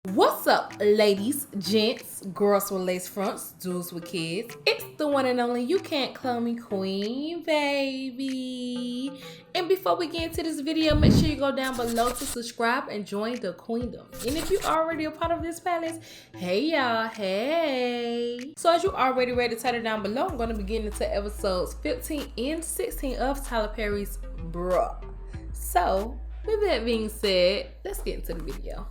What's up, ladies, gents, girls with lace fronts, dudes with kids? It's the one and only You Can't Call Me Queen, baby. And before we get into this video, make sure you go down below to subscribe and join the queendom. And if you're already a part of this palace, hey y'all, hey. So as you already read the title down below, I'm going to begin into episodes 15 and 16 of Tyler Perry's Bruh. So with that being said, let's get into the video.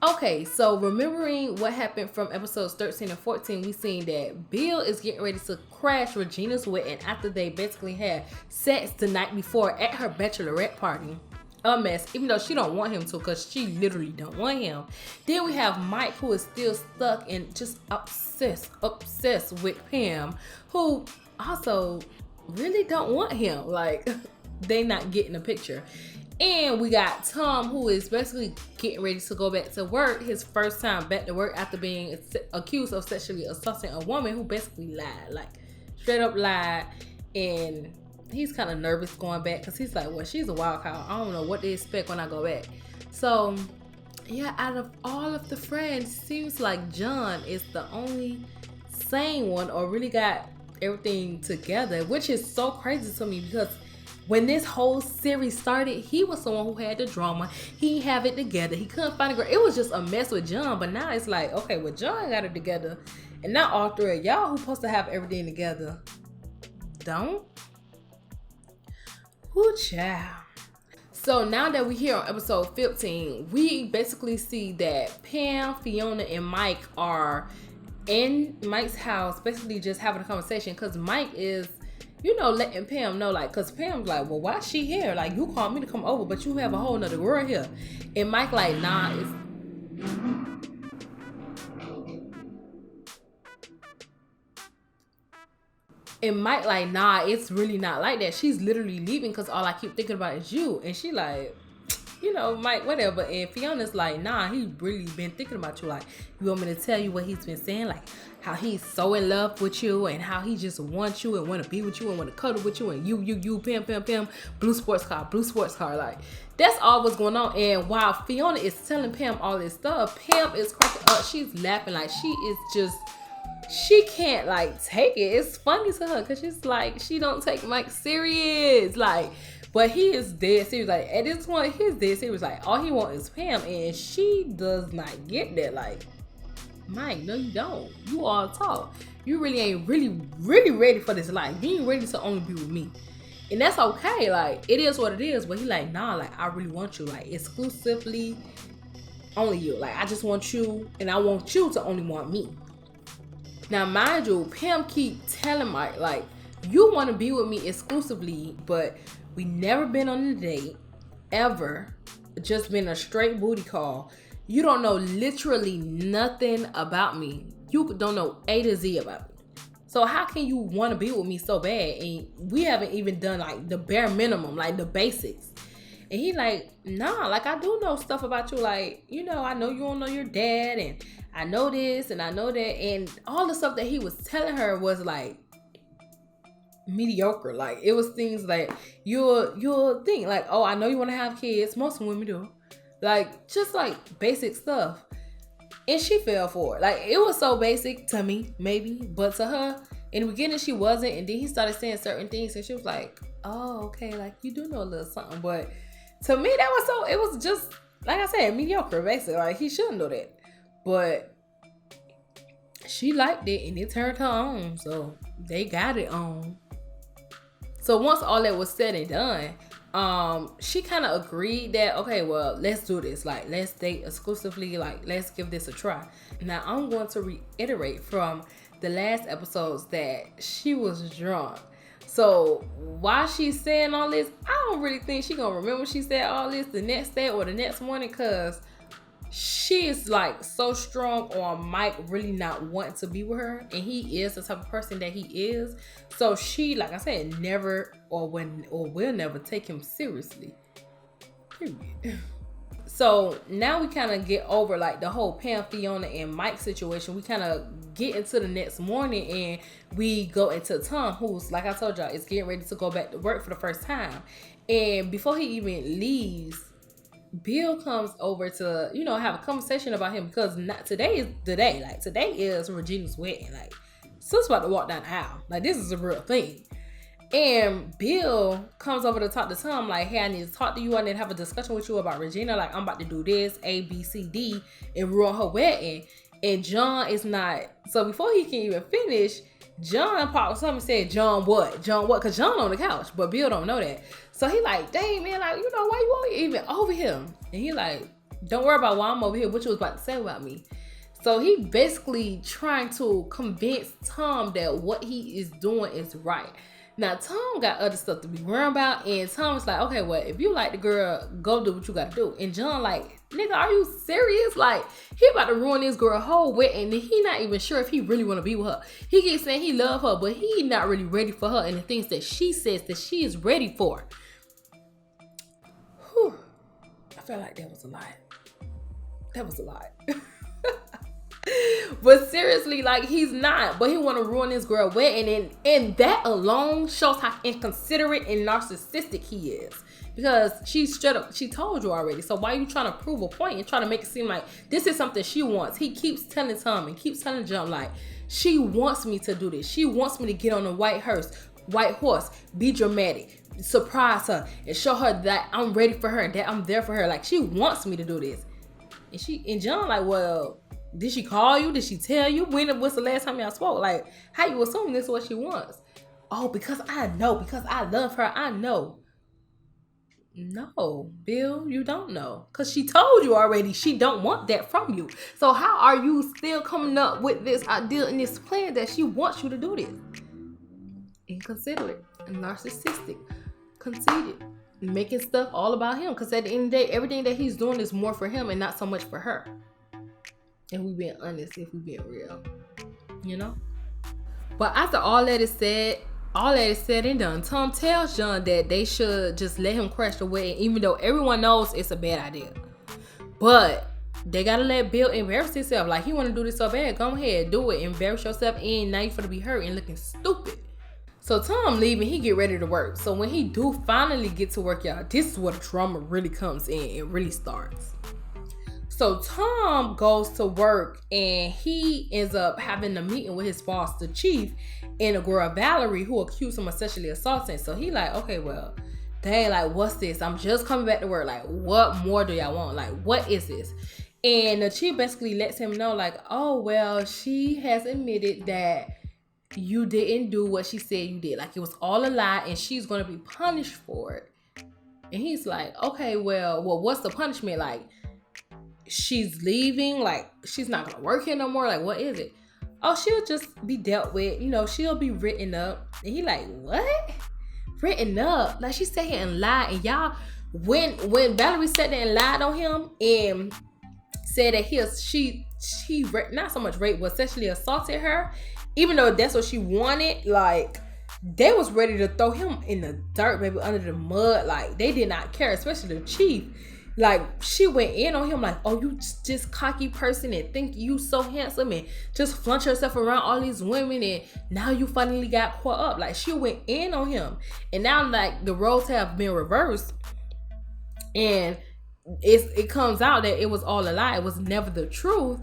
Okay, so remembering what happened from episodes 13 and 14, we seen that Bill is getting ready to crash Regina's wedding after they basically had sex the night before at her bachelorette party. A mess, even though she don't want him to, because she literally don't want him. Then we have Mike, who is still stuck and just obsessed with Pam, who also really don't want him. Like, they not getting a picture. And we got Tom, who is basically getting ready to go back to work, his first time back to work after being accused of sexually assaulting a woman who basically lied, like straight up lied. And he's kind of nervous going back because he's like, well, she's a wild card. I don't know what they expect when I go back. So yeah, out of all of the friends, seems like John is the only sane one or really got everything together, which is so crazy to me because when this whole series started, he was someone who had the drama. He didn't have it together. He couldn't find a girl. It was just a mess with John. But now it's like, okay, well, John got it together. And now all three of y'all who supposed to have everything together don't. Whoo, child. So now that we're here on episode 15, we basically see that Pam, Fiona, and Mike are in Mike's house, basically just having a conversation because Mike is, you know, letting Pam know, like, because Pam's like, well, why is she here? Like, you called me to come over, but you have a whole nother girl here. And Mike like, nah, it's... And Mike like, nah, it's really not like that. She's literally leaving because all I keep thinking about is you. And she like, you know, Mike, whatever. And Fiona's like, nah, he really been thinking about you. Like, you want me to tell you what he's been saying? Like, how he's so in love with you and how he just wants you and want to be with you and want to cuddle with you and you, Pam, blue sports car. Like, that's all what's going on. And while Fiona is telling Pam all this stuff, Pam is cracking up. She's laughing like she is just, she can't like take it. It's funny to her because she's like, she don't take Mike serious. Like, but he is dead serious. Like, at this point, he's dead serious. Like, all he wants is Pam, and she does not get that. Like, Mike, no, you don't. You all talk. You really ain't really ready for this life. You ain't ready to only be with me. And that's okay. Like, it is what it is. But he like, nah, like, I really want you. Like, exclusively only you. Like, I just want you, and I want you to only want me. Now, mind you, Pam keep telling Mike, like, you want to be with me exclusively, but we never been on a date, ever. Just been a straight booty call. You don't know literally nothing about me. You don't know A to Z about me. So how can you want to be with me so bad? And we haven't even done like the bare minimum, like the basics. And he like, nah, like I do know stuff about you. Like, you know, I know you don't know your dad and I know this and I know that. And all the stuff that he was telling her was like mediocre. Like, it was things like, you'll think like, oh, I know you want to have kids. Most women do. Like, just like basic stuff. And she fell for it. Like, it was so basic to me, maybe. But to her, in the beginning, she wasn't. And then he started saying certain things. And she was like, oh, okay. Like, you do know a little something. But to me, that was so, it was just, like I said, mediocre, basically. Like, he shouldn't know that. But she liked it. And it turned her on. So, they got it on. So, once all that was said and done, she kind of agreed that, okay, well, let's do this. Like, let's date exclusively. Like, let's give this a try. Now, I'm going to reiterate from the last episodes that she was drunk. So while she's saying all this, I don't really think she gonna remember she said all this the next day or the next morning, because she is like so strong on Mike really not wanting to be with her, and he is the type of person that he is. So she, like I said, never will never take him seriously. Period. So now we kind of get over like the whole Pam, Fiona, and Mike situation. We kind of get into the next morning and we go into Tom, who's, like I told y'all, is getting ready to go back to work for the first time. And before he even leaves, Bill comes over to, have a conversation about him because not today is the day. Like, today is Regina's wedding. Like, Sis about to walk down the aisle. Like, this is a real thing. And Bill comes over to talk to Tom, like, hey, I need to talk to you. I need to have a discussion with you about Regina. Like, I'm about to do this, A, B, C, D, and ruin her wedding. And John is not. So before he can even finish, John pops up and said, John what? John what? Because John on the couch, but Bill don't know that. So he like, dang, man, like, why you even over here? And he like, don't worry about why I'm over here, what you was about to say about me. So he basically trying to convince Tom that what he is doing is right. Now, Tom got other stuff to be worrying about, and Tom's like, okay, well, if you like the girl, go do what you gotta do. And John like, nigga, are you serious? Like, he about to ruin this girl whole wedding, and he not even sure if he really want to be with her. He keeps saying he love her, but he not really ready for her and the things that she says that she is ready for. Whew. I felt like that was a lot. That was a lot. But seriously, like, he's not, but he want to ruin this girl wedding, and that alone shows how inconsiderate and narcissistic he is, because she straight up, she told you already. So why are you trying to prove a point and trying to make it seem like this is something she wants? He keeps telling Tom and keeps telling John, like, she wants me to do this. She wants me to get on a white horse, be dramatic, surprise her, and show her that I'm ready for her and that I'm there for her. Like, she wants me to do this. And John like, well, did she call you? Did she tell you? What's the last time y'all spoke? Like, how you assume this is what she wants? Oh, because I know. Because I love her. I know. No, Bill, you don't know. Because she told you already she don't want that from you. So how are you still coming up with this idea and this plan that she wants you to do this? Inconsiderate, narcissistic, conceited, making stuff all about him. Because at the end of the day, everything that he's doing is more for him and not so much for her. And we being honest, if we being real, But after all that is said and done, Tom tells John that they should just let him crash the wedding, even though everyone knows it's a bad idea. But they gotta let Bill embarrass himself. Like, he want to do this so bad, go ahead, do it, embarrass yourself, and now you finna be hurt and looking stupid. So Tom leaving, he get ready to work. So when he do finally get to work, y'all, this is where the drama really comes in. It really starts. So Tom goes to work and he ends up having a meeting with his boss, the chief, and a girl, Valerie, who accused him of sexually assaulting. So he like, okay, well, dang, like, what's this? I'm just coming back to work. Like, what more do y'all want? Like, what is this? And the chief basically lets him know, like, oh, well, she has admitted that you didn't do what she said you did. Like, it was all a lie and she's going to be punished for it. And he's like, okay, well, what's the punishment? Like, she's leaving, like, she's not gonna work here no more, like, what is it? Oh, she'll just be dealt with, she'll be written up. And he like, what? Written up? Like, she sat here and lied. And y'all, when Valerie sat there and lied on him and said that she not so much raped but sexually assaulted her, even though that's what she wanted, like, they was ready to throw him in the dirt, baby, under the mud. Like, they did not care, especially the chief. Like, she went in on him like, oh, you just cocky person and think you so handsome and just flaunt yourself around all these women and now you finally got caught up. Like, she went in on him. And now, like, the roles have been reversed and it comes out that it was all a lie. It was never the truth.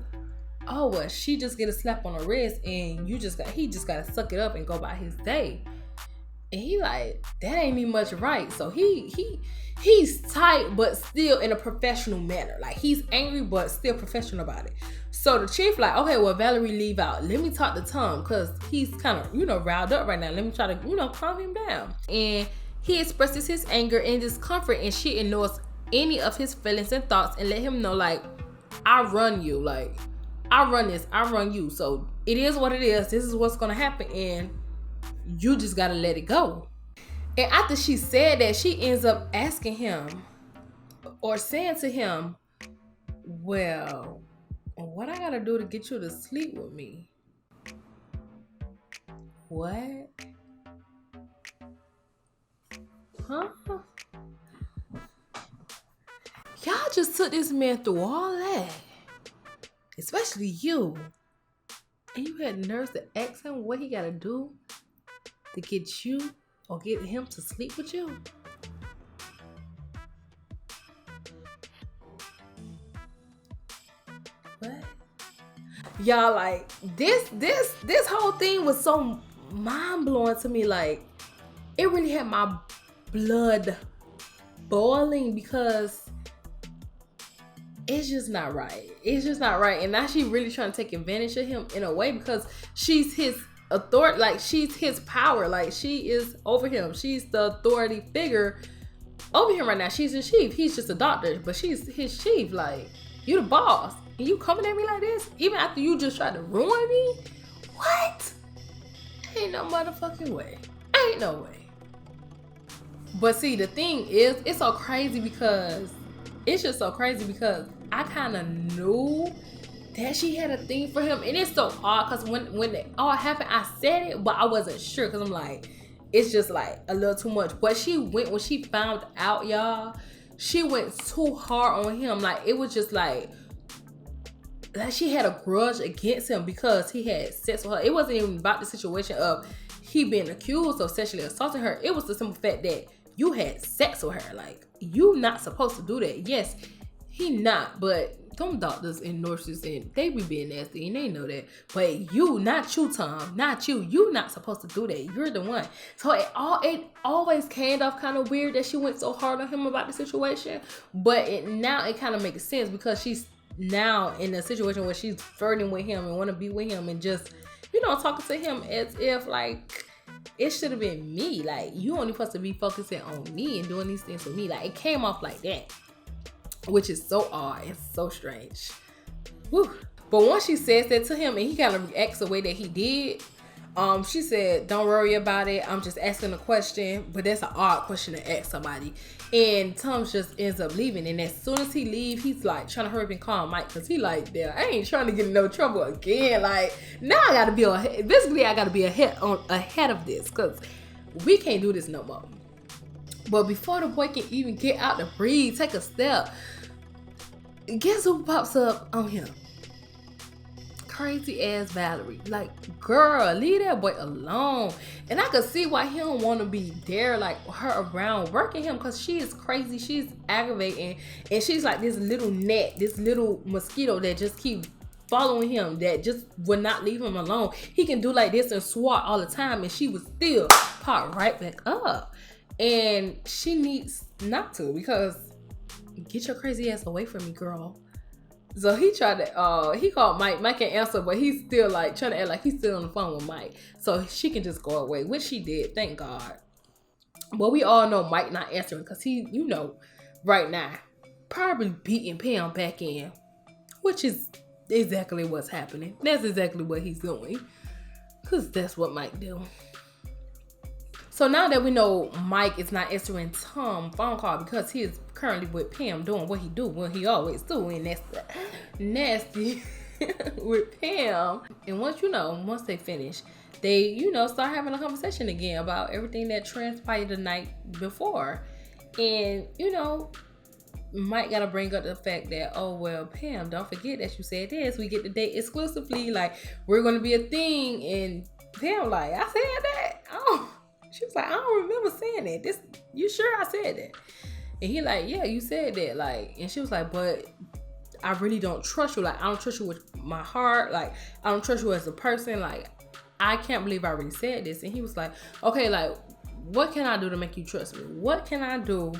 Oh, well, she just get a slap on the wrist and he just got to suck it up and go by his day. And he like, that ain't me much right. So he's tight, but still in a professional manner. Like, he's angry, but still professional about it. So the chief like, okay, well, Valerie leave out. Let me talk to Tom, because he's kind of, riled up right now. Let me try to, calm him down. And he expresses his anger and discomfort, and she ignores any of his feelings and thoughts and let him know, like, I run you. Like, I run this. I run you. So it is what it is. This is what's going to happen. And you just got to let it go. And after she said that, she ends up asking him or saying to him, well, what I gotta do to get you to sleep with me? What? Huh? Y'all just took this man through all that. Especially you. And you had the nerves to ask him what he gotta do to get you or get him to sleep with you. What? Y'all, like, this whole thing was so mind-blowing to me. Like, it really had my blood boiling because it's just not right. It's just not right. And now she really trying to take advantage of him in a way because she's his authority. Like, she's his power. Like, she is over him. She's the authority figure over him right now. She's his chief. He's just a doctor, but she's his chief. Like, you the boss. And you coming at me like this? Even after you just tried to ruin me? What? Ain't no motherfucking way. Ain't no way. But see, the thing is, it's so crazy because it's just so crazy because I kind of knew that she had a thing for him. And it's so odd because when it all happened, I said it, but I wasn't sure because I'm like, it's just like a little too much. But she went, when she found out, y'all, she went too hard on him. Like, it was just like she had a grudge against him because he had sex with her. It wasn't even about the situation of he being accused of sexually assaulting her. It was the simple fact that you had sex with her. Like, you not supposed to do that. Yes, he not, but them doctors and nurses, and they be being nasty and they know that. But you, not you, Tom, not you. You not supposed to do that. You're the one. So it always came off kind of weird that she went so hard on him about the situation. But now it kind of makes sense because she's now in a situation where she's flirting with him and want to be with him and just, talking to him as if like it should have been me. Like, you only supposed to be focusing on me and doing these things for me. Like, it came off like that, which is so odd and so strange. Whew. But once she says that to him and he kind of reacts the way that he did, she said, don't worry about it. I'm just asking a question. But that's an odd question to ask somebody. And Tom just ends up leaving. And as soon as he leaves, he's like trying to hurry up and call Mike. Because he like, damn, I ain't trying to get in no trouble again. Like, now I got to be ahead. Basically, I got to be ahead of this. Because we can't do this no more. But before the boy can even get out to breathe, take a step, guess who pops up on him? Crazy ass Valerie. Like, girl, leave that boy alone. And I could see why he don't want to be there, like her around working him, because she is crazy. She's aggravating, and she's like this little net, this little mosquito that just keep following him, that just would not leave him alone. He can do like this and swat all the time, and she would still pop right back up. And she needs not to, because get your crazy ass away from me, girl. So he tried to, he called Mike. Mike can't answer, but he's still like trying to act like he's still on the phone with Mike. So she can just go away, which she did, thank God. But we all know Mike not answering because he, right now, probably beating Pam back in, which is exactly what's happening. That's exactly what he's doing, because that's what Mike do. So now that we know Mike is not answering Tom's phone call because he is currently with Pam doing what he do, what he always do, and that's nasty with Pam. And once they finish, they, start having a conversation again about everything that transpired the night before. And, Mike gotta bring up the fact that, oh, well, Pam, don't forget that you said this. We get to date exclusively. Like, we're gonna be a thing. And Pam like, I said that? Oh. She was like, I don't remember saying that. You sure I said that? And he like, yeah, you said that. Like, and she was like, but I really don't trust you. Like, I don't trust you with my heart. Like, I don't trust you as a person. Like, I can't believe I already said this. And he was like, okay, like, what can I do to make you trust me? What can I do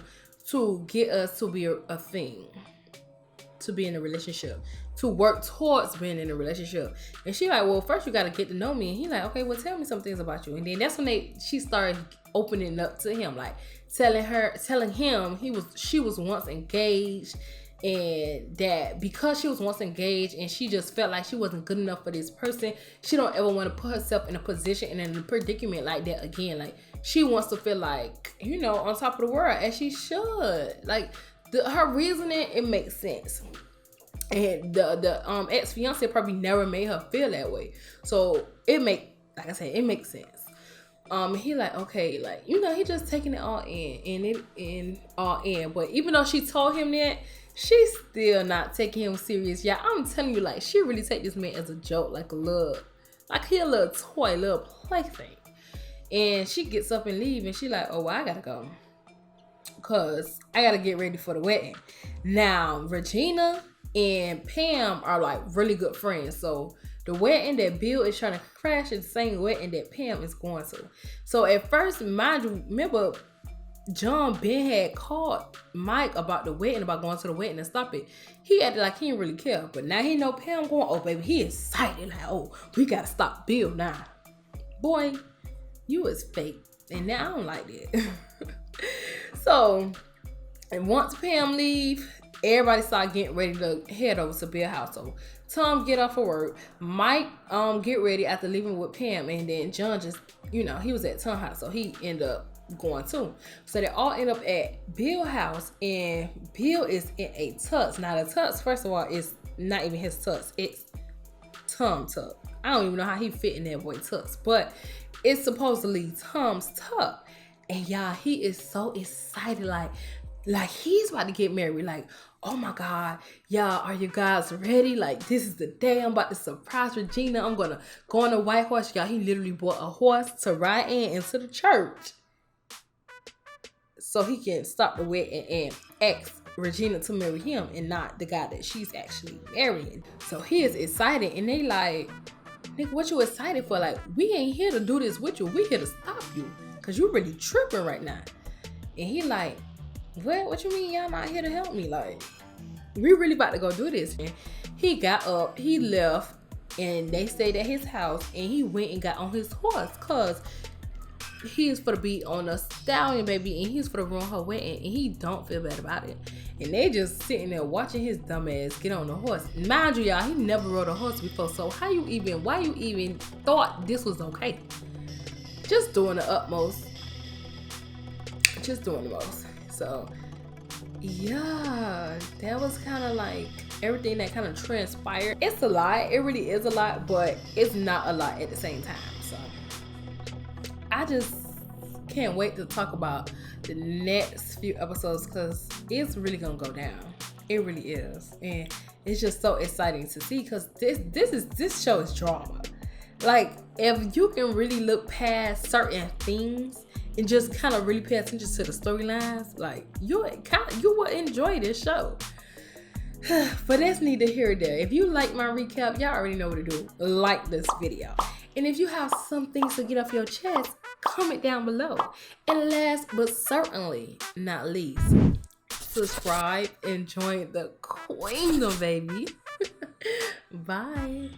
to get us to be a thing? To be in a relationship? To work towards being in a relationship? And she like, well, first you got to get to know me. And he like, okay, well, tell me some things about you. And then that's when she started opening up to him, like telling him she was once engaged, and that because she was once engaged and she just felt like she wasn't good enough for this person, she don't ever want to put herself in a position and in a predicament like that again. Like, she wants to feel like, on top of the world, as she should. Like, her reasoning, it makes sense. And the ex-fiance probably never made her feel that way. So it makes sense. He like, okay, like, he just taking it all in. But even though she told him that, She's still not taking him serious. Yeah, I'm telling you, like, she really take this man as a joke, like a little, like he a little toy, little plaything. And she gets up and leave, and she like, oh, well, I gotta go, cause I gotta get ready for the wedding. Now, Regina and Pam are like really good friends. So the wedding that Bill is trying to crash is the same wedding that Pam is going to. So at first, mind you, remember, John Ben had called Mike about the wedding, about going to the wedding and stop it. He acted like he didn't really care. But now he know Pam going, oh baby, he excited. Like, oh, we gotta stop Bill now. Boy, you is fake. And now I don't like that. So, and once Pam leave, everybody start getting ready to head over to Bill's house. So Tom get off of work. Mike get ready after leaving with Pam, and then John just, he was at Tom's house, so he ended up going too. So they all end up at Bill's house, and Bill is in a tux. Now the tux, first of all, is not even his tux. It's Tom's tux. I don't even know how he fit in that boy tux, but it's supposedly Tom's tux. And y'all, he is so excited, like he's about to get married. Like, oh my God, y'all, are you guys ready? Like, this is the day I'm about to surprise Regina. I'm gonna go on a white horse. Y'all, he literally bought a horse to ride into the church so he can stop the wedding and ask Regina to marry him and not the guy that she's actually marrying. So he is excited, and they like, nigga, what you excited for? Like, we ain't here to do this with you. We here to stop you, cause you really tripping right now. And he like, what you mean y'all not here to help me? Like, we really about to go do this. And he got up, he left, and they stayed at his house, and he went and got on his horse, cause he's for to be on a stallion, baby, and he's for to ruin her wedding, and he don't feel bad about it. And they just sitting there watching his dumb ass get on the horse. Mind you, y'all, he never rode a horse before, so why you even thought this was okay? Just doing the utmost. Just doing the most. So yeah, that was kind of like everything that kind of transpired. It's a lot, it really is a lot, but it's not a lot at the same time. So I just can't wait to talk about the next few episodes, because it's really gonna go down. It really is, and it's just so exciting to see, because this show is drama. Like, if you can really look past certain things and just kind of really pay attention to the storylines, like, you will enjoy this show. But that's neither here nor there. If you like my recap, y'all already know what to do. Like this video. And if you have some things to get off your chest, comment down below. And last but certainly not least, subscribe and join the Queendom, baby. Bye.